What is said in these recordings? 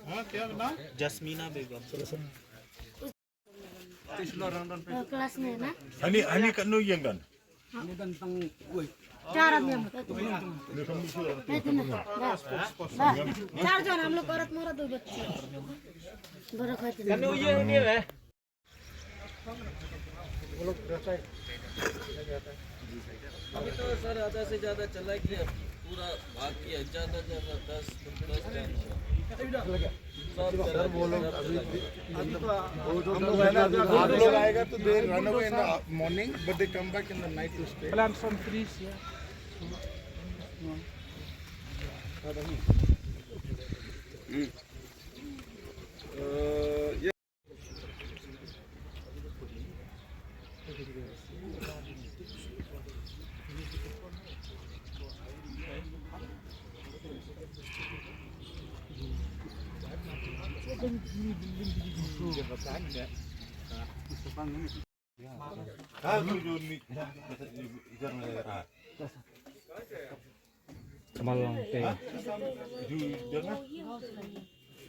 हाँ क्या नाम? Jasmina Begum. kelas nih na हनी कन्नू यंगन चार आदमी हम लोग चार जन हम लोग औरत मर्द दो बच्चे बड़ा खाते हैं अभी तो सर आधा से ज्यादा चला गया पूरा भाग किया ज्यादा 10 जन सर बोलो अभी तो हम लोग आएगा तो they run away in the morning but they come back in the night to stay plan from trees Semalam teh.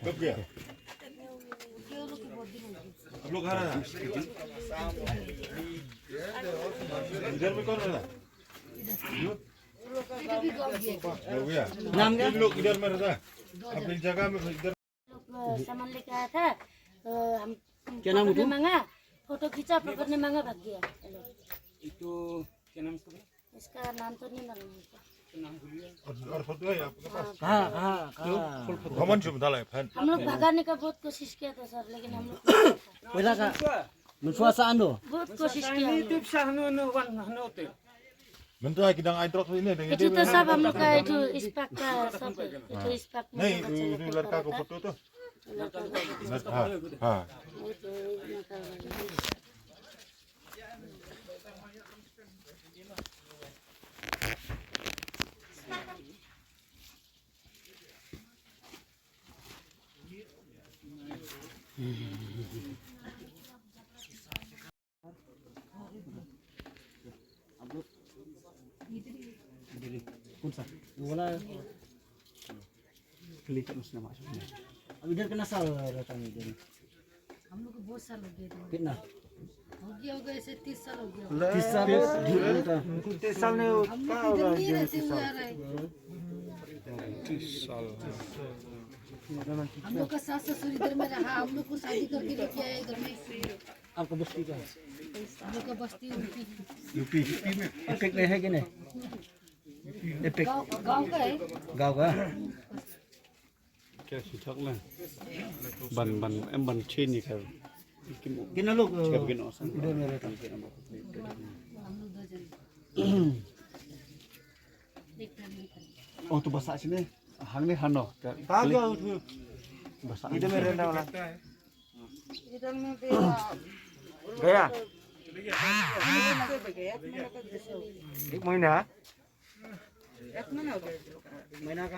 कब गया? हम लोग आ रहे हैं। इधर में कौन रहता? हो गया। नाम क्या? लोग इधर में रहता है। अपनी जगह में इधर। सामान लेके आया था तो हम क्या नाम है मांगा फोटो खींचा पकड़ने मांगा भाग गया itu क्या नाम इसका नाम तो नहीं मालूम और फोटो है आपके पास? हाँ। कौन सी बता रहे हैं? हम लोग भगाने का बहुत कोशिश किया था सर लेकिन हम लोग Wala ka. Mensuasaan do. बहुत कोशिश किया हम लोग। Bentar kita nggak drop ini dengan itu तो सब हम लोग का itu ispak का सब itu ispak में नहीं itu लड़का को फोटो तो हाँ हाँ Kung sa? Wala. Kelipat mas nama asal. अब इधर कितना साल रहता है इधर? हम लोग को बहुत साल हो गया कितना? हो गया होगा ऐसे 30 साल हो गया 30 साल ढेर रहता है। 30 साल में हम लोग इधर नहीं रहते हुए आ रहे हैं 30 साल हम लोग का सास ससुर इधर में रहा हम लोग को शादी करके लेके आए इधर में आपका बस्ती का है? हम लोग का बस्ती यूपी यूपी में एपिक में है कि नहीं? एपिक गांव का है गाँव का? क्या सुचक में बन em bắn trên gì cả कितना लोग Siap gini, Mas. इधर में रहता है? हम लोग 2 जन एक फैमिली था Oh tu bahasa sini hangnya hano. kagak Bahasa इधर में रहने वाला इधर में भी गया एक एक महीना महीना हो गया महीना का